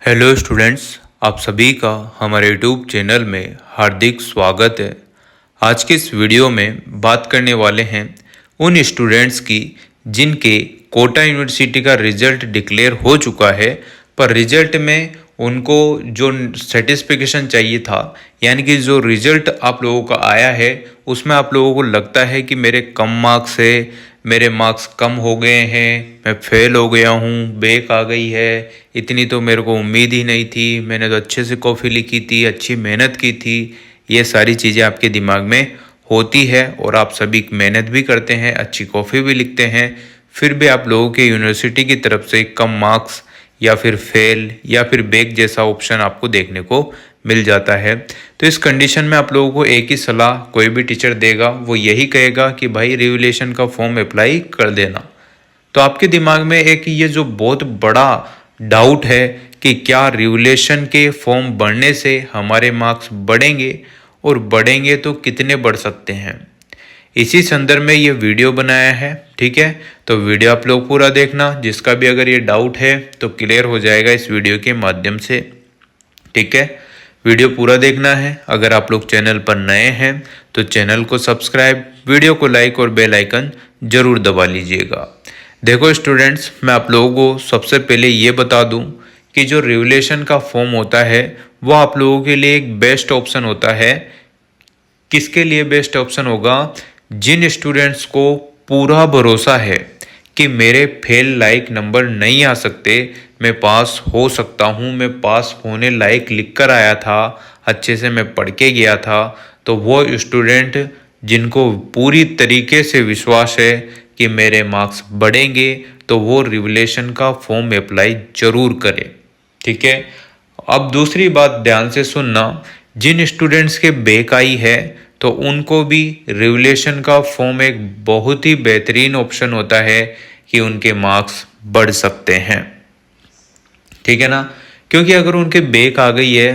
Hello students, आप सभी का हमारे यूट्यूब चैनल में हार्दिक स्वागत है। आज के इस वीडियो में बात करने वाले हैं उन स्टूडेंट्स की जिनके कोटा यूनिवर्सिटी का रिजल्ट डिक्लेयर हो चुका है, पर रिजल्ट में उनको जो सर्टिफिकेशन चाहिए था, यानी कि जो रिजल्ट आप लोगों का आया है उसमें आप लोगों को लगता है कि मेरे कम मार्क्स है, मेरे मार्क्स कम हो गए हैं, मैं फेल हो गया हूँ, बैक आ गई है, इतनी तो मेरे को उम्मीद ही नहीं थी, मैंने तो अच्छे से कॉफ़ी लिखी थी, अच्छी मेहनत की थी। ये सारी चीज़ें आपके दिमाग में होती है और आप सभी मेहनत भी करते हैं, अच्छी कॉफ़ी भी लिखते हैं, फिर भी आप लोगों के यूनिवर्सिटी की तरफ से कम मार्क्स या फिर फेल या फिर बैक जैसा ऑप्शन आपको देखने को मिल जाता है। तो इस कंडीशन में आप लोगों को एक ही सलाह कोई भी टीचर देगा, वो यही कहेगा कि भाई रिवैल्यूएशन का फॉर्म अप्लाई कर देना। तो आपके दिमाग में एक ये जो बहुत बड़ा डाउट है कि क्या रिवैल्यूएशन के फॉर्म बढ़ने से हमारे मार्क्स बढ़ेंगे और बढ़ेंगे तो कितने बढ़ सकते हैं, इसी संदर्भ में ये वीडियो बनाया है। ठीक है, तो वीडियो आप लोग पूरा देखना, जिसका भी अगर ये डाउट है तो क्लियर हो जाएगा इस वीडियो के माध्यम से। ठीक है, वीडियो पूरा देखना है। अगर आप लोग चैनल पर नए हैं तो चैनल को सब्सक्राइब, वीडियो को लाइक और बेल आइकन जरूर दबा लीजिएगा। देखो स्टूडेंट्स, मैं आप लोगों को सबसे पहले ये बता दूं कि जो रिवैल्यूएशन का फॉर्म होता है वो आप लोगों के लिए एक बेस्ट ऑप्शन होता है। किसके लिए बेस्ट ऑप्शन होगा? जिन स्टूडेंट्स को पूरा भरोसा है कि मेरे फेल लायक नंबर नहीं आ सकते, मैं पास हो सकता हूँ, मैं पास होने लायक लिख कर आया था, अच्छे से मैं पढ़ के गया था, तो वो स्टूडेंट जिनको पूरी तरीके से विश्वास है कि मेरे मार्क्स बढ़ेंगे, तो वो रिवैल्यूएशन का फॉर्म अप्लाई जरूर करें। ठीक है, अब दूसरी बात ध्यान से सुनना, जिन स्टूडेंट्स के बैक आई है तो उनको भी रिवैल्यूएशन का फॉर्म एक बहुत ही बेहतरीन ऑप्शन होता है कि उनके मार्क्स बढ़ सकते हैं। ठीक है ना, क्योंकि अगर उनके बैक आ गई है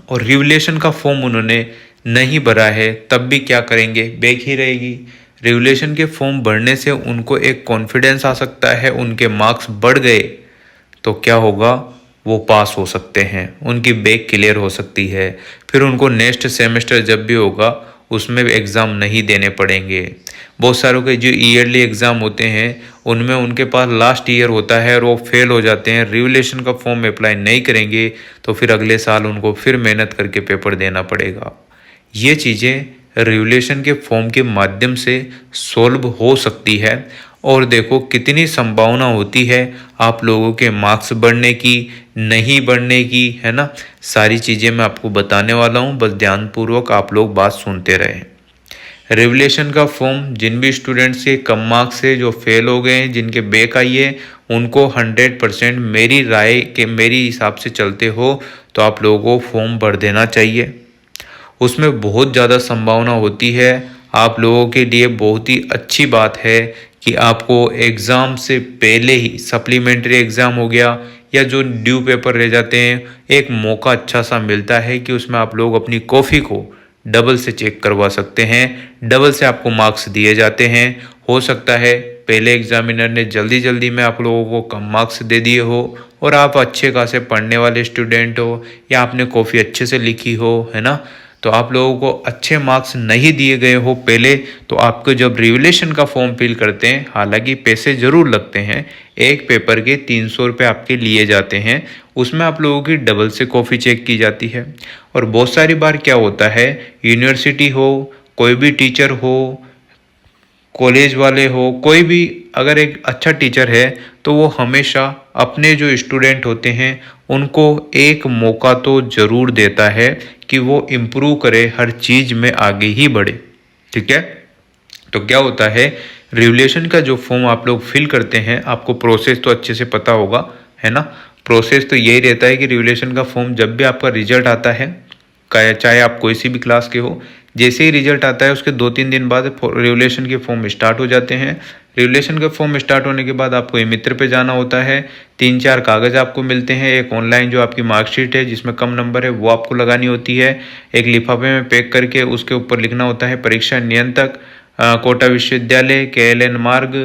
और रिवैल्यूएशन का फॉर्म उन्होंने नहीं भरा है, तब भी क्या करेंगे, बैक ही रहेगी। रिवैल्यूएशन के फॉर्म भरने से उनको एक कॉन्फिडेंस आ सकता है, उनके मार्क्स बढ़ गए तो क्या होगा, वो पास हो सकते हैं, उनकी बैक क्लियर हो सकती है, फिर उनको नेक्स्ट सेमेस्टर जब भी होगा उसमें एग्ज़ाम नहीं देने पड़ेंगे। बहुत सारों के जो ईयरली एग्ज़ाम होते हैं उनमें उनके पास लास्ट ईयर होता है और वो फेल हो जाते हैं, रिवैल्यूएशन का फॉर्म अप्लाई नहीं करेंगे तो फिर अगले साल उनको फिर मेहनत करके पेपर देना पड़ेगा। ये चीज़ें रिवैल्यूएशन के फॉर्म के माध्यम से सॉल्व हो सकती है। और देखो कितनी संभावना होती है आप लोगों के मार्क्स बढ़ने की, नहीं बढ़ने की, है ना। सारी चीज़ें मैं आपको बताने वाला हूँ, बस ध्यानपूर्वक आप लोग बात सुनते रहें। रिवैल्यूएशन का फॉर्म जिन भी स्टूडेंट्स के कम मार्क्स से जो फेल हो गए हैं, जिनके बैक आई है, उनको 100% मेरी राय के मेरी हिसाब से चलते हो तो आप लोगों को फॉर्म भर देना चाहिए। उसमें बहुत ज़्यादा संभावना होती है, आप लोगों के लिए बहुत ही अच्छी बात है कि आपको एग्ज़ाम से पहले ही सप्लीमेंट्री एग्ज़ाम हो गया या जो ड्यू पेपर रह जाते हैं, एक मौका अच्छा सा मिलता है कि उसमें आप लोग अपनी कॉफ़ी को डबल से चेक करवा सकते हैं, डबल से आपको मार्क्स दिए जाते हैं। हो सकता है पहले एग्जामिनर ने जल्दी जल्दी में आप लोगों को कम मार्क्स दे दिए हो और आप अच्छे खासे पढ़ने वाले स्टूडेंट हो या आपने कॉफ़ी अच्छे से लिखी हो, है ना, तो आप लोगों को अच्छे मार्क्स नहीं दिए गए हो पहले, तो आपको जब रिवैल्यूएशन का फॉर्म फिल करते हैं, हालांकि पैसे ज़रूर लगते हैं, एक पेपर के 300 रुपये आपके लिए जाते हैं, उसमें आप लोगों की डबल से कॉफ़ी चेक की जाती है। और बहुत सारी बार क्या होता है, यूनिवर्सिटी हो, कोई भी टीचर हो, कॉलेज वाले हो, कोई भी अगर एक अच्छा टीचर है तो वो हमेशा अपने जो स्टूडेंट होते हैं उनको एक मौका तो ज़रूर देता है कि वो इम्प्रूव करे, हर चीज़ में आगे ही बढ़े। ठीक है, तो क्या होता है, रिवैल्यूएशन का जो फॉर्म आप लोग फिल करते हैं, आपको प्रोसेस तो अच्छे से पता होगा, है ना। प्रोसेस तो यही रहता है कि रिवैल्यूएशन का फॉर्म जब भी आपका रिजल्ट आता है, चाहे आप कोई सी भी क्लास के हो, जैसे ही रिजल्ट आता है उसके 2-3 दिन बाद रिवैल्यूएशन के फॉर्म स्टार्ट हो जाते हैं। रिवैल्यूएशन का फॉर्म स्टार्ट होने के बाद आपको ई-मित्र पे जाना होता है, 3-4 कागज़ आपको मिलते हैं, एक ऑनलाइन जो आपकी मार्कशीट है जिसमें कम नंबर है वो आपको लगानी होती है, एक लिफाफे में पैक करके उसके ऊपर लिखना होता है परीक्षा नियंत्रक, कोटा विश्वविद्यालय, KLN मार्ग,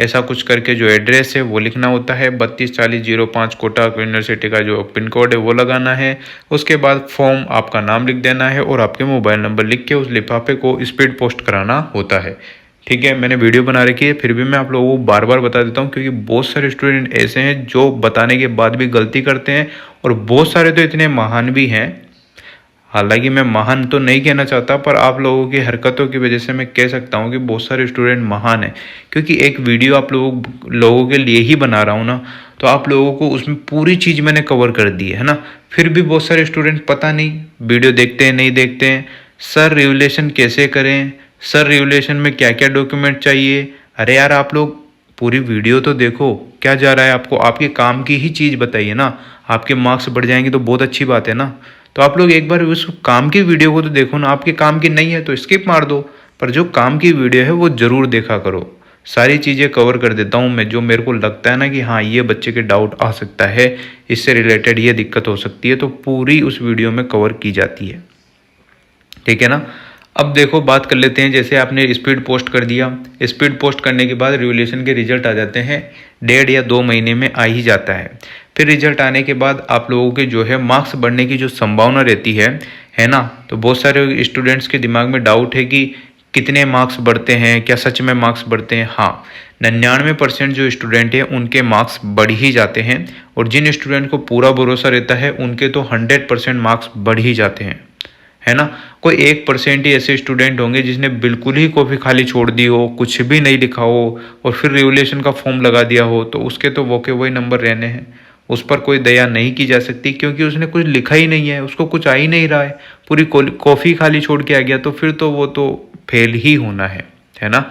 ऐसा कुछ करके जो एड्रेस है वो लिखना होता है। 324005 कोटा यूनिवर्सिटी का जो पिन कोड है वो लगाना है। उसके बाद फॉर्म आपका नाम लिख देना है और आपके मोबाइल नंबर लिख के उस लिफाफे को स्पीड पोस्ट कराना होता है। ठीक है, मैंने वीडियो बना रखी है, फिर भी मैं आप लोगों को बार बार बता देता हूँ, क्योंकि बहुत सारे स्टूडेंट ऐसे हैं जो बताने के बाद भी गलती करते हैं और बहुत सारे तो इतने महान भी हैं। हालांकि मैं महान तो नहीं कहना चाहता, पर आप लोगों की हरकतों की वजह से मैं कह सकता हूँ कि बहुत सारे स्टूडेंट महान हैं, क्योंकि एक वीडियो आप लोगों के लिए ही बना रहा हूँ ना, तो आप लोगों को उसमें पूरी चीज़ मैंने कवर कर दी है ना। फिर भी बहुत सारे स्टूडेंट पता नहीं वीडियो देखते हैं नहीं देखते हैं। सर रिवोल्यूशन कैसे करें, सर रिवोल्यूशन में क्या क्या डॉक्यूमेंट चाहिए। अरे यार आप लोग पूरी वीडियो तो देखो, क्या जा रहा है आपको, आपके काम की ही चीज़ बताइए ना। आपके मार्क्स बढ़ जाएंगे तो बहुत अच्छी बात है ना। तो आप लोग एक बार उस काम की वीडियो को तो देखो ना। आपके काम की नहीं है तो स्किप मार दो, पर जो काम की वीडियो है वो ज़रूर देखा करो। सारी चीज़ें कवर कर देता हूँ मैं, जो मेरे को लगता है ना कि हाँ ये बच्चे के डाउट आ सकता है, इससे रिलेटेड ये दिक्कत हो सकती है, तो पूरी उस वीडियो में कवर की जाती है। ठीक है ना। अब देखो बात कर लेते हैं, जैसे आपने स्पीड पोस्ट कर दिया, स्पीड पोस्ट करने के बाद रिवोल्यूशन के रिजल्ट आ जाते हैं, 1.5 या 2 महीने में आ ही जाता है। फिर रिजल्ट आने के बाद आप लोगों के जो है मार्क्स बढ़ने की जो संभावना रहती है ना। तो बहुत सारे स्टूडेंट्स के दिमाग में डाउट है कि कितने मार्क्स बढ़ते हैं, क्या सच में मार्क्स बढ़ते हैं। हाँ, 99% जो स्टूडेंट हैं उनके मार्क्स बढ़ ही जाते हैं, और जिन स्टूडेंट को पूरा भरोसा रहता है उनके तो 100% मार्क्स बढ़ ही जाते हैं, है ना। कोई 1% ही ऐसे स्टूडेंट होंगे जिसने बिल्कुल ही कॉपी खाली छोड़ दी हो, कुछ भी नहीं लिखा हो और फिर रिवोल्यूशन का फॉर्म लगा दिया हो, तो उसके तो वो के वही नंबर रहने हैं। उस पर कोई दया नहीं की जा सकती, क्योंकि उसने कुछ लिखा ही नहीं है, उसको कुछ आ ही नहीं रहा है, पूरी कॉफ़ी खाली छोड़ के आ गया, तो फिर तो वो तो फेल ही होना है ना।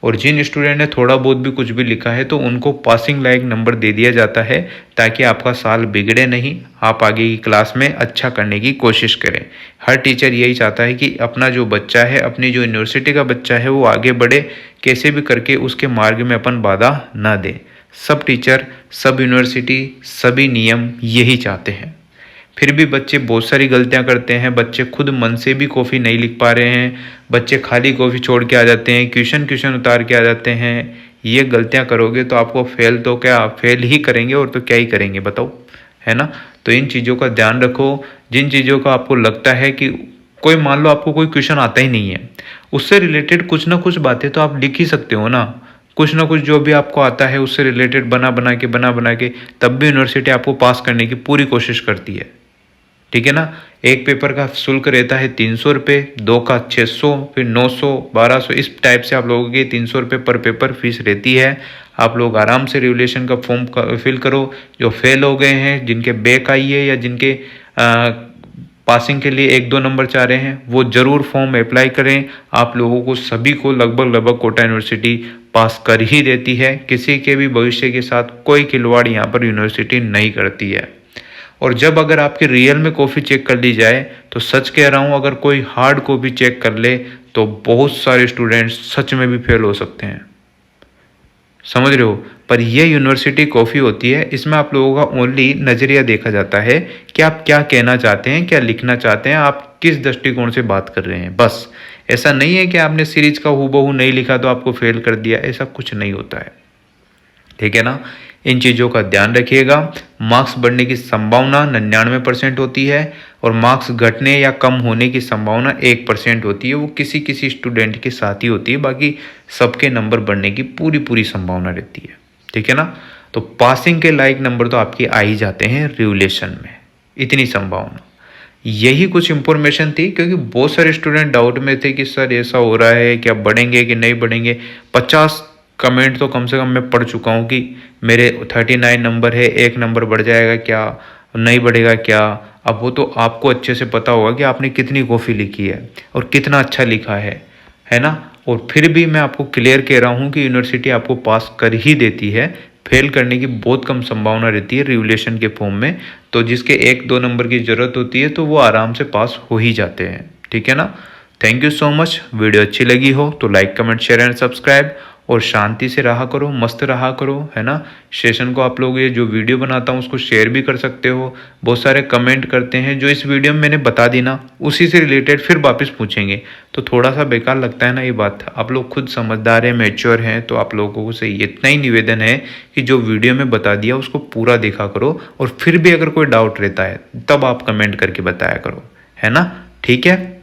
और जिन स्टूडेंट ने थोड़ा बहुत भी कुछ भी लिखा है तो उनको पासिंग लायक नंबर दे दिया जाता है, ताकि आपका साल बिगड़े नहीं, आप आगे की क्लास में अच्छा करने की कोशिश करें। हर टीचर यही चाहता है कि अपना जो बच्चा है, अपनी जो यूनिवर्सिटी का बच्चा है, वो आगे बढ़े, कैसे भी करके उसके मार्ग में अपन बाधा ना दे। सब टीचर, सब यूनिवर्सिटी, सभी नियम यही चाहते हैं। फिर भी बच्चे बहुत सारी गलतियां करते हैं, बच्चे खुद मन से भी कॉफ़ी नहीं लिख पा रहे हैं, बच्चे खाली कॉफ़ी छोड़ के आ जाते हैं, क्वेश्चन उतार के आ जाते हैं। ये गलतियां करोगे तो आपको फेल तो क्या, फेल ही करेंगे और तो क्या ही करेंगे बताओ, है ना। तो इन चीज़ों का ध्यान रखो। जिन चीज़ों का आपको लगता है कि कोई, मान लो आपको कोई क्वेश्चन आता ही नहीं है, उससे रिलेटेड कुछ ना कुछ बातें तो आप लिख ही सकते हो ना। कुछ ना कुछ जो भी आपको आता है उससे रिलेटेड बना बना के तब भी यूनिवर्सिटी आपको पास करने की पूरी कोशिश करती है। ठीक है ना। एक पेपर का शुल्क रहता है 300 रुपये, 2 का 600, फिर 900, 1200, इस टाइप से आप लोगों की 300 रुपये पर पेपर फीस रहती है। आप लोग आराम से रिवोल्यूशन का फॉर्म फिल करो। जो फेल हो गए हैं, जिनके बैक आई है या जिनके पासिंग के लिए 1-2 नंबर चाह रहे हैं, वो ज़रूर फॉर्म अप्लाई करें। आप लोगों को सभी को लगभग कोटा यूनिवर्सिटी पास कर ही देती है। किसी के भी भविष्य के साथ कोई खिलवाड़ यहाँ पर यूनिवर्सिटी नहीं करती है। और जब अगर आपकी रियल में कॉफ़ी चेक कर ली जाए, तो सच कह रहा हूँ, अगर कोई हार्ड कॉपी चेक कर ले तो बहुत सारे स्टूडेंट्स सच में भी फेल हो सकते हैं, समझ रहे हो। पर यह यूनिवर्सिटी कॉफ़ी होती है, इसमें आप लोगों का ओनली नज़रिया देखा जाता है कि आप क्या कहना चाहते हैं, क्या लिखना चाहते हैं, आप किस दृष्टिकोण से बात कर रहे हैं, बस। ऐसा नहीं है कि आपने सीरीज का हूबहू नहीं लिखा तो आपको फेल कर दिया, ऐसा कुछ नहीं होता है। ठीक है ना। इन चीज़ों का ध्यान रखिएगा। मार्क्स बढ़ने की संभावना 99% होती है, और मार्क्स घटने या कम होने की संभावना 1% होती है। वो किसी किसी स्टूडेंट के साथ ही होती है, बाकी सबके नंबर बढ़ने की पूरी संभावना रहती है। ठीक है ना। तो पासिंग के लायक नंबर तो आपके आ ही जाते हैं रिवोल्यूशन में, इतनी संभावना। यही कुछ इन्फॉर्मेशन थी, क्योंकि बहुत सारे स्टूडेंट डाउट में थे कि सर ऐसा हो रहा है, क्या बढ़ेंगे कि नहीं बढ़ेंगे। 50 कमेंट तो कम से कम मैं पढ़ चुका हूँ कि मेरे 39 नंबर है, 1 नंबर बढ़ जाएगा क्या, नहीं बढ़ेगा क्या। अब वो तो आपको अच्छे से पता होगा कि आपने कितनी कॉफ़ी लिखी है और कितना अच्छा लिखा है ना। और फिर भी मैं आपको क्लियर कह रहा हूँ कि यूनिवर्सिटी आपको पास कर ही देती है, फेल करने की बहुत कम संभावना रहती है रिवोल्यूशन के फॉर्म में। तो जिसके 1-2 नंबर की ज़रूरत होती है तो वो आराम से पास हो ही जाते हैं। ठीक है ना। Thank you so much. Video अच्छी लगी हो तो like, comment, share and subscribe. और शांति से रहा करो, मस्त रहा करो, है ना। सेशन को आप लोग ये जो वीडियो बनाता हूँ उसको शेयर भी कर सकते हो। बहुत सारे कमेंट करते हैं जो इस वीडियो में मैंने बता दी ना, उसी से रिलेटेड फिर वापस पूछेंगे, तो थोड़ा सा बेकार लगता है ना ये बात। आप लोग खुद समझदार हैं, मैच्योर हैं, तो आप लोगों से इतना ही निवेदन है कि जो वीडियो में बता दिया उसको पूरा देखा करो, और फिर भी अगर कोई डाउट रहता है तब आप कमेंट करके बताया करो, है ना। ठीक है।